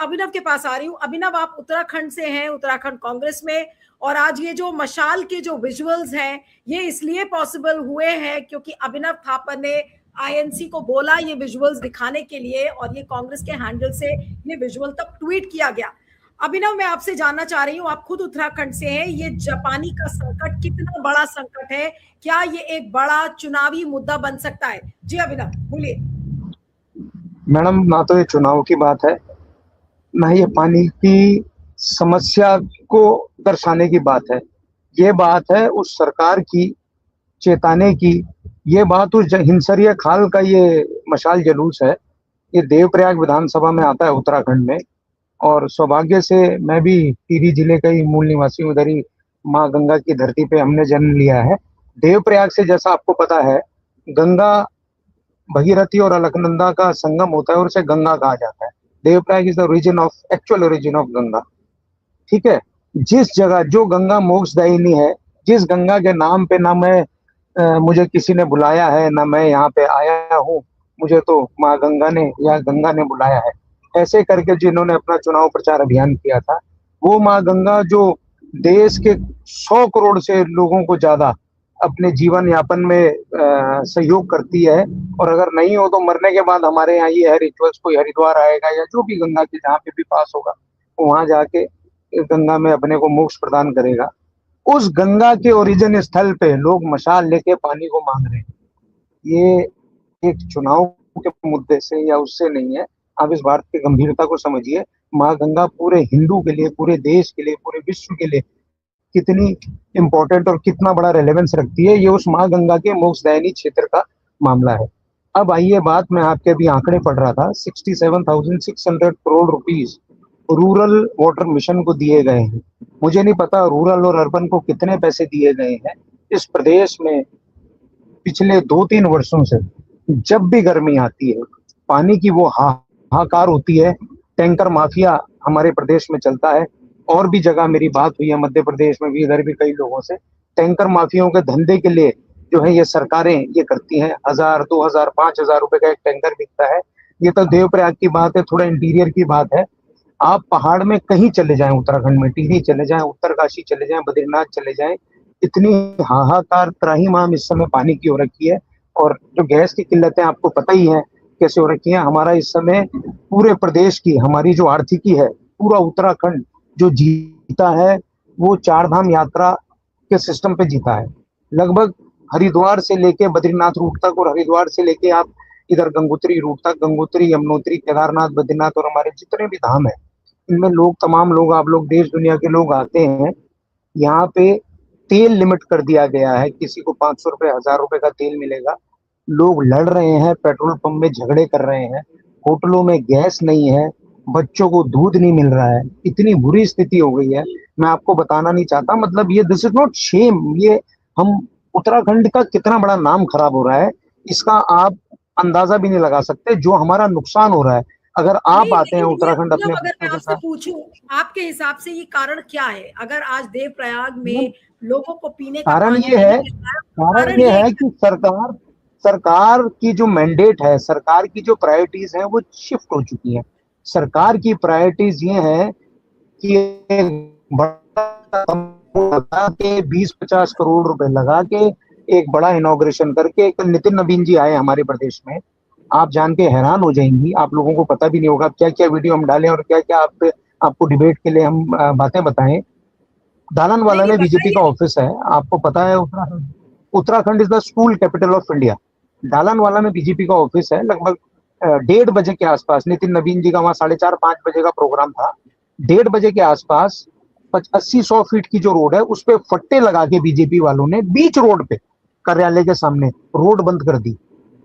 अभिनव के पास आ रही हूँ। अभिनव, आप उत्तराखंड से हैं, उत्तराखंड कांग्रेस में, और आज ये जो मशाल के जो विजुअल्स हैं ये इसलिए पॉसिबल हुए हैं क्योंकि अभिनव थापर ने आईएनसी को बोला ये विजुअल्स दिखाने के लिए, और ये कांग्रेस के हैंडल से ये विजुअल तक ट्वीट किया गया। अभिनव, मैं आपसे जानना चाह रही हूँ, आप खुद उत्तराखंड से हैं, ये जापानी का संकट कितना बड़ा संकट है? क्या ये एक बड़ा चुनावी मुद्दा बन सकता है? जी अभिनव, बोलिए। मैडम, ना तो ये चुनाव की बात है, ना ये पानी की समस्या को दर्शाने की बात है। ये बात है उस सरकार की चेताने की, ये बात उस हिमसरिया खाल का ये मशाल जुलूस है। ये देवप्रयाग विधानसभा में आता है उत्तराखंड में, और सौभाग्य से मैं भी टिहरी जिले का ही मूल निवासी हूँ। उधर ही माँ गंगा की धरती पे हमने जन्म लिया है। देवप्रयाग से, जैसा आपको पता है, गंगा भगीरथी और अलकनंदा का संगम होता है और उसे गंगा कहा जाता है। Devprayag is the origin of, actual origin of Ganga. ठीक है, जिस जगह जो गंगा मोक्षदायिनी है, जिस गंगा के नाम पे ना मुझे किसी ने बुलाया है, ना मैं यहाँ पे आया हूँ, मुझे तो माँ गंगा ने या गंगा ने बुलाया है, ऐसे करके जिन्होंने अपना चुनाव प्रचार अभियान किया था, वो माँ गंगा जो देश के 100 करोड़ से लोगों को ज्यादा अपने जीवन यापन में सहयोग करती है, और अगर नहीं हो तो मरने के बाद हमारे यहाँ ये है रिचुअल्स, कोई हरिद्वार आएगा या जो भी गंगा के जहाँ पे भी पास होगा वहां जाके गंगा में अपने को मोक्ष प्रदान करेगा। उस गंगा के ओरिजिन स्थल पे लोग मशाल लेके पानी को मांग रहे हैं। ये एक चुनाव के मुद्दे से या उससे नहीं है। आप इस बात की गंभीरता को समझिए। माँ गंगा पूरे हिंदू के लिए, पूरे देश के लिए, पूरे विश्व के लिए कितनी इंपॉर्टेंट और कितना बड़ा रेलेवेंस रखती है, ये उस माँ गंगा के मोक्षदायिनी क्षेत्र का मामला है। अब आइए बात, मैं आपके अभी आंकड़े पढ़ रहा था, 67,600 crore rupees rural water mission को दिए गए हैं। मुझे नहीं पता रूरल और अर्बन को कितने पैसे दिए गए हैं। इस प्रदेश में पिछले 2-3 वर्षों से जब भी गर्मी आती है, पानी की वो हाहाकार होती है। टैंकर माफिया हमारे प्रदेश में चलता है, और भी जगह मेरी बात हुई है, मध्य प्रदेश में भी, इधर भी कई लोगों से। टैंकर माफियाओं के धंधे के लिए जो है ये सरकारें ये करती हैं। 1000, 2000, 5000 रुपए का एक टैंकर बिकता है। ये तो देवप्रयाग की बात है, थोड़ा इंटीरियर की बात है। आप पहाड़ में कहीं चले जाएं, उत्तराखंड में टिहरी चले जाएं, उत्तरकाशी चले जाएं, बद्रीनाथ चले जाएं, इतनी हाहाकार त्राहिमाम इस समय पानी की हो रखी है। और जो गैस की किल्लतें आपको पता ही है कैसे हो रखी है। हमारा इस समय पूरे प्रदेश की, हमारी जो आर्थिकी है, पूरा उत्तराखंड जो जीता है वो 4 धाम यात्रा के सिस्टम पे जीता है। लगभग हरिद्वार से लेके बद्रीनाथ रूट तक, और हरिद्वार से लेके आप इधर गंगोत्री रूट तक, गंगोत्री, यमुनोत्री, केदारनाथ, बद्रीनाथ और हमारे जितने भी धाम है, इनमें लोग, तमाम लोग, आप लोग देश दुनिया के लोग आते हैं। यहाँ पे तेल लिमिट कर दिया गया है, किसी को 500 रुपए, 1000 रुपए का तेल मिलेगा। लोग लड़ रहे हैं, पेट्रोल पंप में झगड़े कर रहे हैं, होटलों में गैस नहीं है, बच्चों को दूध नहीं मिल रहा है। इतनी बुरी स्थिति हो गई है, मैं आपको बताना नहीं चाहता। मतलब ये, दिस इज नॉट शेम, ये हम उत्तराखंड का कितना बड़ा नाम खराब हो रहा है, इसका आप अंदाजा भी नहीं लगा सकते, जो हमारा नुकसान हो रहा है। अगर आप आते हैं उत्तराखंड अपने, अगर मैं आपसे पूछूं, आपके हिसाब से ये कारण क्या है? अगर आज देवप्रयाग में लोगों को पीने का कारण ये है, कारण ये है कि सरकार की जो मैंडेट है, सरकार की जो प्रायोरिटीज है वो शिफ्ट हो चुकी है। सरकार की प्रायोरिटीज ये है कि बड़ा के 20-50 करोड़ रुपए लगा के एक बड़ा इनॉग्रेशन करके, कल नितिन नवीन जी आए हमारे प्रदेश में, आप जान के हैरान हो जाएंगी। आप लोगों को पता भी नहीं होगा क्या क्या वीडियो हम डालें और क्या क्या आपको डिबेट के लिए हम बातें बताएं। दालनवाला में बीजेपी का ऑफिस है, आपको पता है। Uttarakhand is the school capital of India. Dalanwala में बीजेपी का ऑफिस है। लगभग 1:30 बजे के आसपास नितिन नवीन जी का वहां 4:30-5 बजे का प्रोग्राम था। 1:30 बजे के आसपास 80-100 फीट की जो रोड है उस पे फट्टे लगा के बीजेपी वालों ने बीच रोड पे, कार्यालय के सामने, रोड बंद कर दी।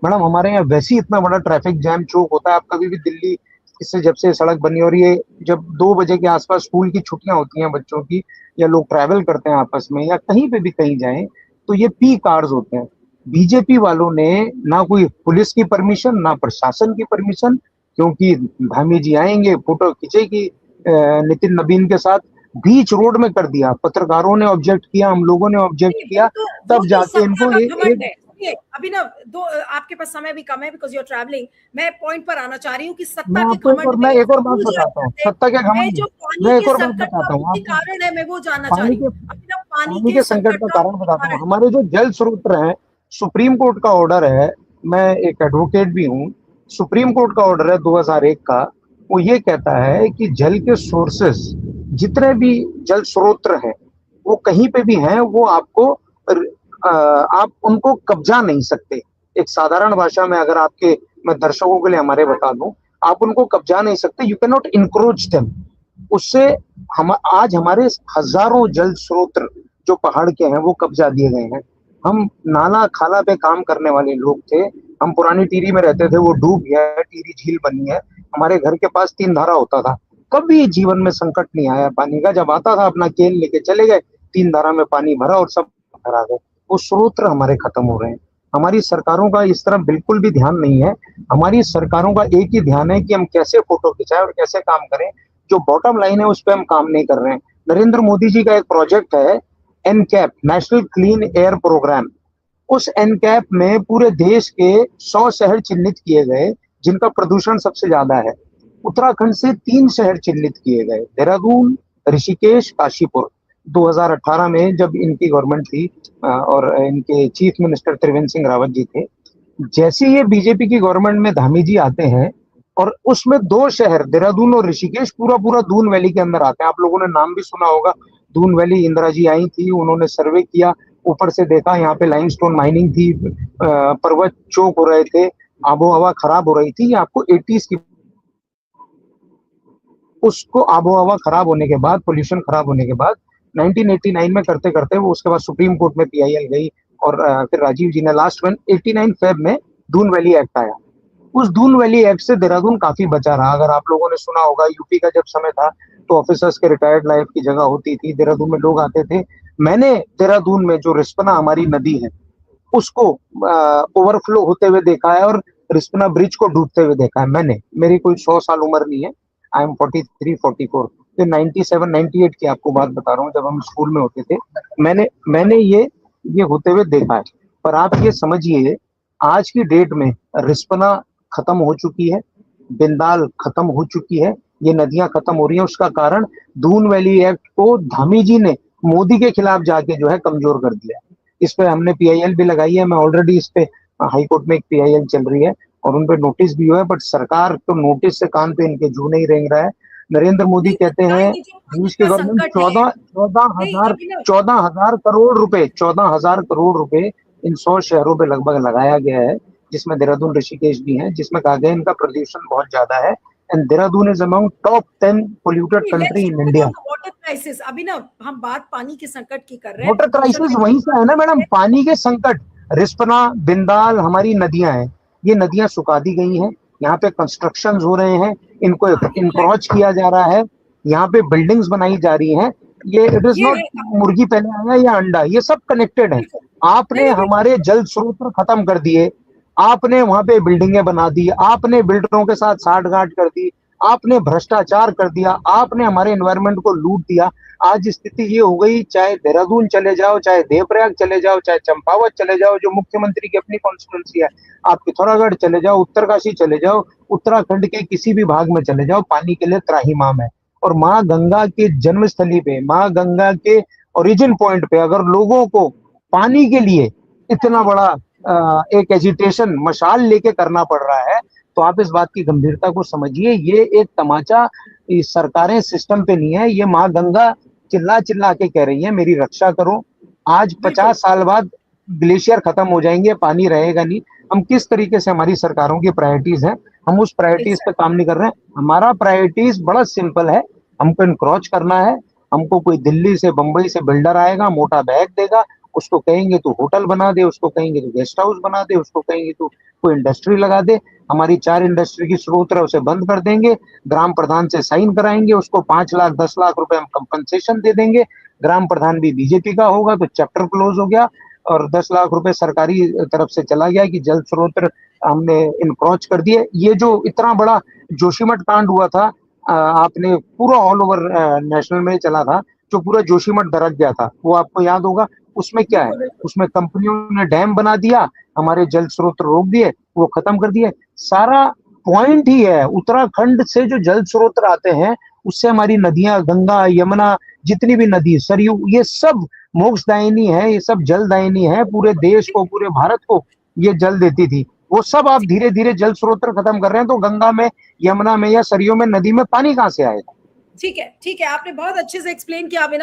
मैडम, हमारे यहाँ वैसे ही इतना बड़ा ट्रैफिक जैम चौक होता है। आप कभी भी दिल्ली, इससे जब से सड़क बनी, और ये जब 2 बजे के आसपास स्कूल की छुट्टियां होती हैं बच्चों की, या लोग ट्रैवल करते हैं आपस में, या कहीं पे भी कहीं जाएं, तो ये पीक आवर्स होते हैं। बीजेपी वालों ने ना कोई पुलिस की परमिशन, ना प्रशासन की परमिशन, क्योंकि धामी जी आएंगे, फोटो खींचेगी नितिन नवीन के साथ, बीच रोड में कर दिया। पत्रकारों ने ऑब्जेक्ट किया, हम लोगों ने ऑब्जेक्ट किया, तब जाके इनको देखिए अभिनव, दो आपके पास समय भी कम है बिकॉज यू आर ट्रैवलिंग। मैं पॉइंट पर आना चाह रही हूँ कि मैं सत्ता के आपको घमंड में मैं एक और बात भूल बताता जाते हूँ, थे। सत्ता के मैं घमंड में जो पानी मैं एक के और बात संकट का बताता हूँ मुख्य आपको। कारण है मैं वो जानना चाह पानी रही हूँ। के अभिनव, पानी पानी के के संकट संकट का का कारण मुख्य बताता हूँ। कारण। हमारे जो जल स्रोत हैं, सुप्रीम कोर्ट का ऑर्डर है, मैं एक एडवोकेट भी हूँ। सुप्रीम कोर्ट का ऑर्डर है 2001 का, वो ये कहता है कि जल के सोर्सेस जितने भी जल स्रोत हैं, वो कहीं पे भी हैं, वो आपको आप उनको कब्जा नहीं सकते। एक साधारण भाषा में अगर आपके मैं दर्शकों के लिए हमारे बता दूं, आप उनको कब्जा नहीं सकते, you can not encroach them. उससे हम आज हमारे हजारों जल स्रोत जो पहाड़ के हैं वो कब्जा दिए गए हैं। हम नाला खाला पे काम करने वाले लोग थे। हम पुरानी टिहरी में रहते थे, वो डूब गया है, टिहरी झील बनी है। हमारे घर के पास 3 धारा होता था। कभी जीवन में संकट नहीं आया पानी का। जब आता था अपना केन लेके चले गए, 3 धारा में पानी भरा और सब घर आ गए। वो स्रोत हमारे खत्म हो रहे हैं। हमारी सरकारों का इस तरफ बिल्कुल भी ध्यान नहीं है। हमारी सरकारों का एक ही ध्यान है कि हम कैसे फोटो खिंचाएं और कैसे काम करें। जो बॉटम लाइन है उस पर हम काम नहीं कर रहे हैं। नरेंद्र मोदी जी का एक प्रोजेक्ट है NCAP, national clean air programme. उस एनकैप में पूरे देश के 100 शहर चिन्हित किए गए जिनका प्रदूषण सबसे ज्यादा है। उत्तराखंड से 3 शहर चिन्हित किए गए, देहरादून, ऋषिकेश, काशीपुर। 2018 में जब इनकी गवर्नमेंट थी और इनके चीफ मिनिस्टर त्रिवेंद्र सिंह रावत जी थे। जैसे ये बीजेपी की गवर्नमेंट में धामी जी आते हैं और उसमें 2 शहर देहरादून और ऋषिकेश पूरा पूरा दून वैली के अंदर आते हैं। आप लोगों ने नाम भी सुना होगा दून वैली। इंदिरा जी आई थी, उन्होंने सर्वे किया, ऊपर से देखा यहाँ पे लाइमस्टोन माइनिंग थी, पर्वत चोक हो रहे थे, आबो हवा खराब हो रही थी। ये आपको 80s की, उसको आबो हवा खराब होने के बाद, पोल्यूशन खराब होने के बाद 1989 में करते करते वो उसके बाद सुप्रीम कोर्ट में पीआईएल गई और फिर राजीव जी ने लास्ट में 89 फेब में दून वैली एक्ट आया। उस दून वैली एक्ट से देहरादून काफी बचा रहा। अगर आप लोगों ने सुना होगा, यूपी का जब समय था तो ऑफिसर्स के रिटायर्ड लाइफ की जगह होती थी, देहरादून में लोग आते थे। मैंने देहरादून में जो रिस्पना हमारी नदी है उसको ओवरफ्लो होते हुए देखा है और रिस्पना ब्रिज को डूबते हुए देखा है मैंने। मेरी कोई 100 साल उम्र नहीं है, आई एम 43 44। तो 97 98 की आपको बात बता रहा हूँ, जब हम स्कूल में होते थे। मैंने मैंने ये होते हुए देखा है। पर आप ये समझिए, आज की डेट में रिस्पना खत्म हो चुकी है, बिंदाल खत्म हो चुकी है, ये नदियां खत्म हो रही हैं। उसका कारण दून वैली एक्ट को धामी जी ने मोदी के खिलाफ जाके जो है कमजोर कर दिया। इस पे हमने पीआईएल भी लगाई है। मैं ऑलरेडी इस पे हाई कोर्ट में एक पीआईएल चल रही है और उन पे नोटिस भी हुआ है, बट सरकार तो नोटिस से कान पे इनके जू नहीं रेंग रहा है। नरेंद्र मोदी नहीं, कहते बताएं हैं ये जो पानी देश की का गवर्नमेंट संकट है। चौदह चौदह नहीं हजार अभिनव, 14,000 करोड़ रुपए इन 100 शहरों पे लगभग लगाया गया है, जिसमें देहरादून ऋषिकेश भी है, जिसमें कहा गया इनका प्रदूषण बहुत ज्यादा है। And Dehradun is among top 10 polluted let's country in talk India. About the water crisis. Abhinav, हम बात पानी के संकट की कर रहे हैं, वाटर प्रदूषण क्राइसिस में वहीं से है ना मैडम, पानी के संकट। रिस्पना, बिंदाल हमारी नदियां हैं, ये नदियां सुखा दी गई हैं। यहाँ पे कंस्ट्रक्शन हो रहे हैं, इनको हाँ, इंक्रोच किया जा रहा है, यहाँ पे बिल्डिंग्स बनाई जा रही हैं। ये इट इज ये नॉट है मुर्गी पहले आया या अंडा, ये सब कनेक्टेड है। बिल्कुल। नहीं आपने नहीं बिल्कुल। हमारे जल स्रोत खत्म कर दिए, आपने वहां पे बिल्डिंगें बना दी, आपने बिल्डरों के साथ साठगांठ कर दी, आपने भ्रष्टाचार कर दिया, आपने हमारे एनवायरनमेंट को लूट दिया। आज स्थिति ये हो गई, चाहे देहरादून चले जाओ, चाहे देवप्रयाग चले जाओ, चाहे चंपावत चले जाओ जो मुख्यमंत्री की अपनी कॉन्स्टिट्यूंसी है, आप पिथौरागढ़ चले जाओ, उत्तरकाशी चले जाओ, उत्तराखंड के किसी भी भाग में चले जाओ, पानी के लिए त्राहिमाम है। और माँ गंगा के जन्मस्थली पे, माँ गंगा के ओरिजिन पॉइंट पे अगर लोगों को पानी के लिए इतना बड़ा एक एजिटेशन मशाल लेके करना पड़ रहा है, तो आप इस बात की गंभीरता को समझिए। ये एक तमाचा इस सरकारें सिस्टम पे नहीं है, ये माँ गंगा चिल्ला चिल्ला के कह रही है मेरी रक्षा करो। आज बिल्कुल 50 साल बाद ग्लेशियर खत्म हो जाएंगे, पानी रहेगा नहीं। हम किस तरीके से, हमारी सरकारों की प्रायोरिटीज है, हम उस प्रायोरिटीज पे काम नहीं कर रहे हैं। हमारा प्रायोरिटीज बड़ा सिंपल है, हमको इनक्रोच करना है। हमको कोई दिल्ली से बंबई से बिल्डर आएगा, मोटा बैग देगा, उसको कहेंगे तो होटल बना दे, उसको कहेंगे तो गेस्ट हाउस बना दे, उसको कहेंगे तो कोई इंडस्ट्री लगा दे। हमारी 4 इंडस्ट्री की स्रोत है उसे बंद कर देंगे, ग्राम प्रधान से साइन कराएंगे, उसको 5 लाख 10 लाख रुपए हम कंपनसेशन दे देंगे। ग्राम प्रधान भी बीजेपी का होगा तो चैप्टर क्लोज हो गया और 10 लाख रुपए सरकारी तरफ से चला गया कि जल स्रोत हमने इनक्रोच कर दिए। ये जो इतना बड़ा जोशीमठ कांड हुआ था, आपने पूरा ऑल ओवर नेशनल में चला था, जो पूरा जोशीमठ दरक गया था, वो आपको याद होगा। उसमें क्या है, उसमें कंपनियों ने डैम बना दिया, हमारे जल स्रोत रोक दिए, वो खत्म कर दिए। सारा पॉइंट ही है, उत्तराखंड से जो जल स्रोत आते हैं उससे हमारी नदियां, गंगा, यमुना, जितनी भी नदी, सरयू, ये सब मोक्षदायिनी है, ये सब जलदायिनी है, पूरे देश को, पूरे भारत को ये जल देती थी। वो सब आप धीरे धीरे जल स्रोत खत्म कर रहे हैं, तो गंगा में, यमुना में या सरयू में, नदी में पानी कहाँ से आएगा? ठीक है, आपने बहुत अच्छे से एक्सप्लेन किया अभिनव।